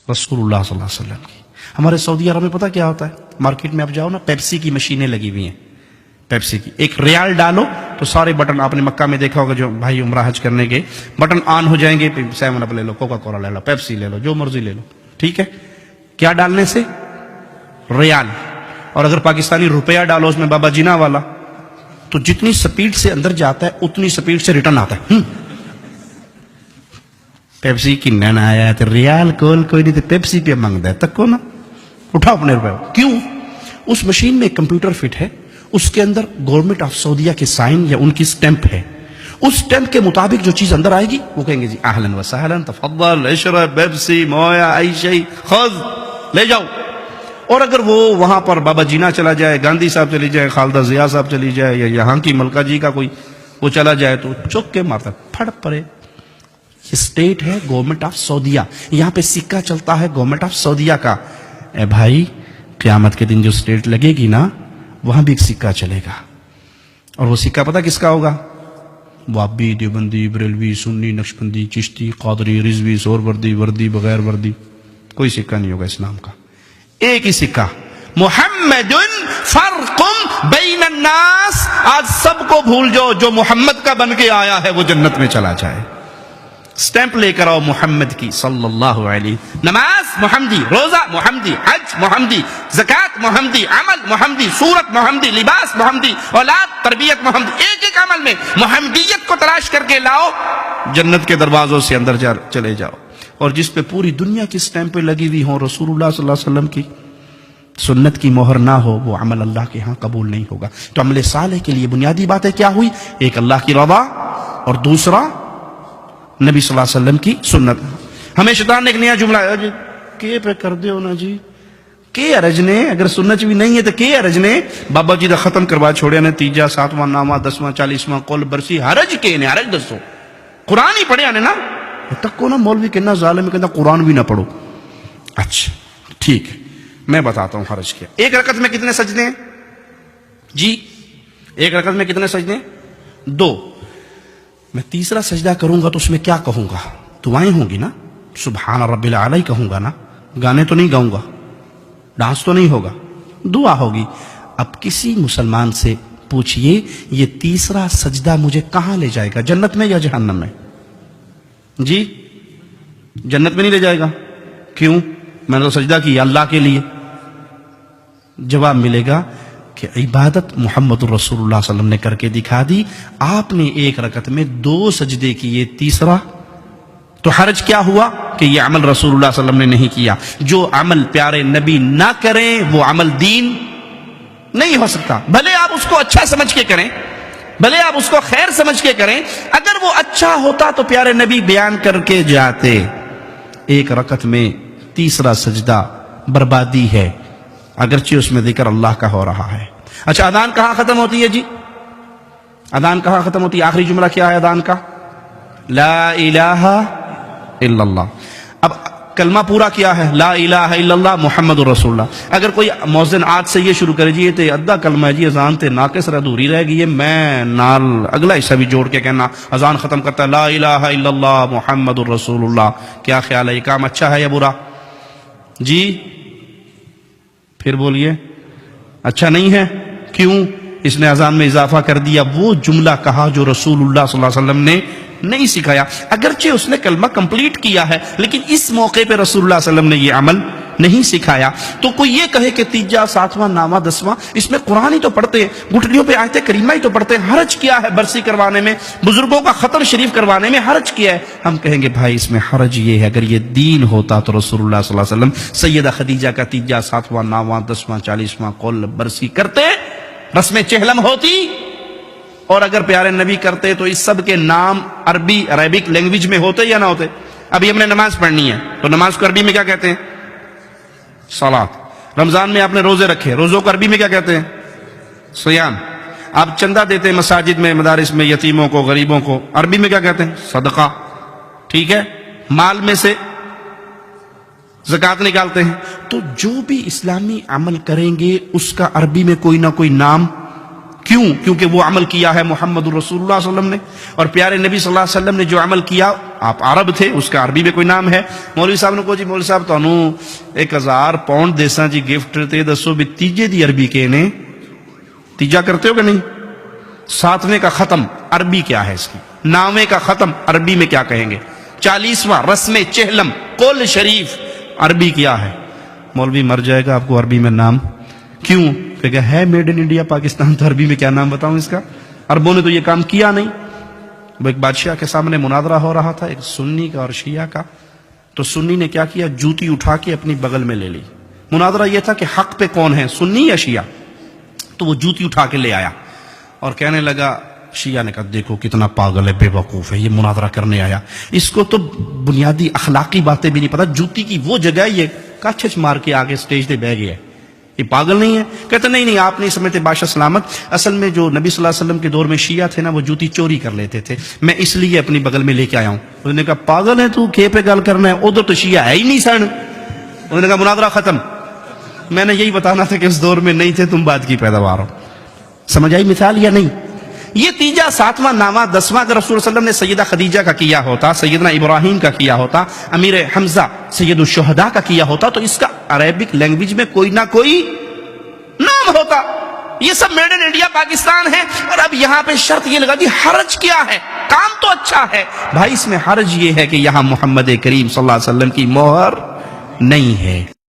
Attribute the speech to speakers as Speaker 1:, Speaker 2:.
Speaker 1: رسول اللہ صلی اللہ علیہ وسلم کی. ہمارے سعودی عرب میں پتہ کیا ہوتا ہے؟ مارکیٹ میں آپ جاؤ نا، پیپسی کی مشینیں لگی ہوئی ہیں. پیپسی کی ایک ریال ڈالو تو سارے بٹن، آپ نے مکہ میں دیکھا ہوگا جو بھائی عمرہ حج کرنے گئے، بٹن آن ہو جائیں گے. 7 اپ لے لو، کوکا کولا لے لو، پیپسی لے لو، جو مرضی لے لو. ٹھیک ہے، کیا ڈالنے سے؟ ریال. اور اگر پاکستانی روپیہ ڈالو اس میں بابا جینا والا، تو جتنی سپیڈ سے اندر جاتا ہے اتنی سپیڈ سے ریٹرن آتا ہے. پیپسی کی نانا آیا تو ریال کول کوئی نہیں تو پیپسی پہ مانگتا ہے، تک کو نا اٹھاؤ اپنے روپے. کیوں؟ اس مشین میں ایک کمپیوٹر فٹ ہے، اس کے اندر گورنمنٹ آف سعودیہ کے سائن یا ان کی سٹیمپ ہے. اس سٹیمپ کے مطابق جو چیز اندر آئے گی وہ کہیں گے جی اہلا وسہلا تفضل اشرب پیپسی مویا ای شیء خذ، لے جاؤ. اور اگر وہ وہاں پر بابا جینا چلا جائے، گاندھی صاحب چلی جائے، خالدہ ضیاء صاحب چلی جائے، یا یہاں کی ملکہ جی کا کوئی وہ چلا جائے تو چک کے مارتا پھڑ پڑے. یہ اسٹیٹ ہے گورنمنٹ آف سعودیہ، یہاں پہ سکہ چلتا ہے گورنمنٹ آف سعودیہ کا. اے بھائی قیامت کے دن جو اسٹیٹ لگے گی نا وہاں بھی ایک سکہ چلے گا. اور وہ سکہ پتہ کس کا ہوگا؟ وابی، دیوبندی، بریلوی، سنی، نقشبندی، چشتی، قادری، رضوی، سور وردی، وردی، بغیر وردی، کوئی سکہ نہیں ہوگا اسلام کا. ایک ہی سکہ، محمد فرق بین الناس. آج سب کو بھول جاؤ، جو محمد کا بن کے آیا ہے وہ جنت میں چلا جائے. سٹیمپ لے کر آؤ محمد کی صلی اللہ علیہ. نماز محمدی، روزہ محمدی، حج محمدی، زکوٰۃ محمدی، عمل محمدی، صورت محمدی، لباس محمدی، اولاد تربیت محمدی. ایک ایک عمل میں محمدیت کو تلاش کر کے لاؤ، جنت کے دروازوں سے اندر چلے جاؤ. اور جس پہ پوری دنیا کی سٹیمپیں لگی ہوئی ہوں، رسول اللہ صلی اللہ علیہ وسلم کی سنت کی مہر نہ ہو، وہ عمل اللہ کے ہاں قبول نہیں ہوگا. تو عمل صالح کے لیے بنیادی باتیں کیا ہوئی؟ ایک اللہ کی رضا، اور دوسرا نبی صلی اللہ علیہ وسلم کی سنت. ہمیں شیطان نے ایک نیا جملہ ہے، کے پہ کر دیو نا جی، کے ارج نے، اگر سنت بھی نہیں ہے تو کے ارج نے. بابا جی دا ختم کروا چھوڑیا نے، تیجا، 7واں نامہ، 10واں، 40واں قول برسی، حرج کے نے، حرج دسو. قرآن ہی پڑھیا نے نا. تک کو نا مولوی کہنا ظالم کہنا قرآن بھی نہ پڑھو. اچھا ٹھیک ہے، میں بتاتا ہوں حرج کیا. ایک رکعت میں کتنے سجدے ہیں جی؟ ایک رکعت میں کتنے سجدے ہیں؟ 2. میں تیسرا سجدہ کروں گا تو اس میں کیا کہوں گا؟ دعائیں ہوں گی نا، سبحان رب العلی کہوں گا نا، گانے تو نہیں گاؤں گا، ڈانس تو نہیں ہوگا، دعا ہوگی. اب کسی مسلمان سے پوچھئے یہ تیسرا سجدہ مجھے کہاں لے جائے گا، جنت میں یا جہنم میں؟ جی جنت میں نہیں لے جائے گا. کیوں؟ میں نے تو سجدہ کیا اللہ کے لیے. جواب ملے گا کہ عبادت محمد الرسول اللہ صلی اللہ علیہ وسلم نے کر کے دکھا دی، آپ نے ایک رکعت میں 2 سجدے کیے، تیسرا تو حرج کیا ہوا کہ یہ عمل رسول اللہ صلی اللہ علیہ وسلم نے نہیں کیا. جو عمل پیارے نبی نہ کریں وہ عمل دین نہیں ہو سکتا. بھلے آپ اس کو اچھا سمجھ کے کریں، بھلے آپ اس کو خیر سمجھ کے کریں، اگر وہ اچھا ہوتا تو پیارے نبی بیان کر کے جاتے. ایک رکعت میں تیسرا سجدہ بربادی ہے، اگرچہ اس میں ذکر اللہ کا ہو رہا ہے. اچھا اذان کہاں ختم ہوتی ہے جی؟ اذان کہاں ختم ہوتی ہے؟ آخری جملہ کیا ہے اذان کا؟ لا الہ الا اللہ. اب کلمہ پورا کیا ہے؟ لا الہ الا اللہ محمد الرسول اللہ. اگر کوئی مؤذن آج سے یہ شروع کرے جی یہ تے ادھا کلمہ ہے جی، اذان تے ناقص ادھوری رہ گئی ہے، میں نال اگلا حصہ بھی جوڑ کے کہنا اذان ختم کرتا ہے لا الہ الا اللہ محمد الرسول اللہ. کیا خیال ہے، یہ کام اچھا ہے یا برا جی؟ پھر بولیے اچھا نہیں ہے. کیوں؟ اس نے اذان میں اضافہ کر دیا، وہ جملہ کہا جو رسول اللہ صلی اللہ علیہ وسلم نے نہیں سکھایا. اگرچہ اس نے کلمہ کمپلیٹ کیا ہے لیکن اس موقع پہ رسول اللہ صلی اللہ علیہ وسلم نے یہ عمل نہیں سکھایا. تو کوئی یہ کہے کہ تیجا، 7واں نامہ، 10واں، اس میں قرآن ہی تو پڑھتے ہیں، گھٹنیوں پہ آیت کریمہ ہی تو پڑھتے ہیں، حرج کیا ہے برسی کروانے میں، بزرگوں کا ختم شریف کروانے میں حرج کیا ہے؟ ہم کہیں گے بھائی اس میں حرج یہ ہے، اگر یہ دین ہوتا تو رسول اللہ صلی اللہ علیہ وسلم سیدہ خدیجہ کا تیجا، 7واں نامہ، 10واں، 40واں قول برسی کرتے، رسم چہلم ہوتی. اور اگر پیارے نبی کرتے تو اس سب کے نام عربی عربک لینگویج میں ہوتے یا نہ ہوتے؟ ابھی ہم نے نماز پڑھنی ہے تو نماز کو عربی میں کیا کہتے ہیں؟ صلاۃ. رمضان میں آپ نے روزے رکھے، روزوں کو عربی میں کیا کہتے ہیں؟ صیام. آپ چندہ دیتے ہیں مساجد میں، مدارس میں، یتیموں کو، غریبوں کو، عربی میں کیا کہتے ہیں؟ صدقہ. ٹھیک ہے، مال میں سے زکوٰۃ نکالتے ہیں. تو جو بھی اسلامی عمل کریں گے اس کا عربی میں کوئی نہ کوئی نام کیوں؟ کیونکہ وہ عمل کیا ہے محمد الرسول اللہ صلی اللہ علیہ وسلم نے، اور پیارے نبی صلی اللہ علیہ وسلم نے جو عمل کیا، آپ عرب تھے، اس کا عربی میں کوئی نام ہے۔ مولوی صاحب نے کہا جی مولوی صاحب تانوں 1000 پاؤنڈ دیساں جی گفٹ، تے دسو بھی تیجے دی عربی کے نے، تیجا کرتے ہو کہ نہیں؟ 7ویں کا ختم عربی کیا ہے اس کی؟ 9ویں کا ختم عربی میں کیا کہیں گے؟ 40واں رسم چہلم قول شریف عربی کیا ہے؟ مولوی مر جائے گا، آپ کو عربی میں نام کیوں؟ کہ ہے میڈ ان انڈیا پاکستان، تو عربی میں کیا نام بتاؤں اس کا؟ عربوں نے تو یہ کام کیا نہیں۔ وہ ایک بادشاہ کے سامنے مناظرہ ہو رہا تھا، ایک سنی کا اور شیعہ کا، تو سنی نے کیا کیا؟ جوتی اٹھا کے اپنی بغل میں لے لی۔ مناظرہ یہ تھا کہ حق پہ کون ہے، سنی یا شیعہ؟ تو وہ جوتی اٹھا کے لے آیا اور کہنے لگا، شیعہ نے کہا دیکھو کتنا پاگل ہے، بے وقوف ہے، یہ مناظرہ کرنے آیا، اس کو تو بنیادی اخلاقی باتیں بھی نہیں پتا، جوتی کی وہ جگہ یہ کچھ مار کے آگے سٹیج پہ بیٹھ گیا ہے، یہ پاگل نہیں ہے؟ کہتے نہیں آپ نہیں سمجھتے بادشاہ سلامت، اصل میں جو نبی صلی اللہ علیہ وسلم کے دور میں شیعہ تھے نا، وہ جوتی چوری کر لیتے تھے، میں اس لیے اپنی بغل میں لے کے آیا ہوں۔ انہوں نے کہا پاگل ہے تو، کھے پہ گل کرنا ہے، ادھر تو شیعہ ہے ہی نہیں سن۔ انہوں نے کہا مناظرہ ختم۔ میں نے یہی بتانا تھا کہ اس دور میں نہیں تھے تم، بعد کی پیداوار ہو۔ سمجھ آئی مثال یا نہیں؟ یہ تیجا 7واں 9واں 10واں اگر رسول صلی اللہ علیہ وسلم نے سیدہ خدیجہ کا کیا ہوتا، سیدنا ابراہیم کا کیا ہوتا، امیر حمزہ سید الشہداء کا کیا ہوتا، تو اس کا عربک لینگویج میں کوئی نہ کوئی نام ہوتا۔ یہ سب میڈ ان انڈیا پاکستان ہے، اور اب یہاں پہ شرط یہ لگا دی، حرج کیا ہے؟ کام تو اچھا ہے بھائی، اس میں حرج یہ ہے کہ یہاں محمد کریم صلی اللہ علیہ وسلم کی مہر نہیں ہے۔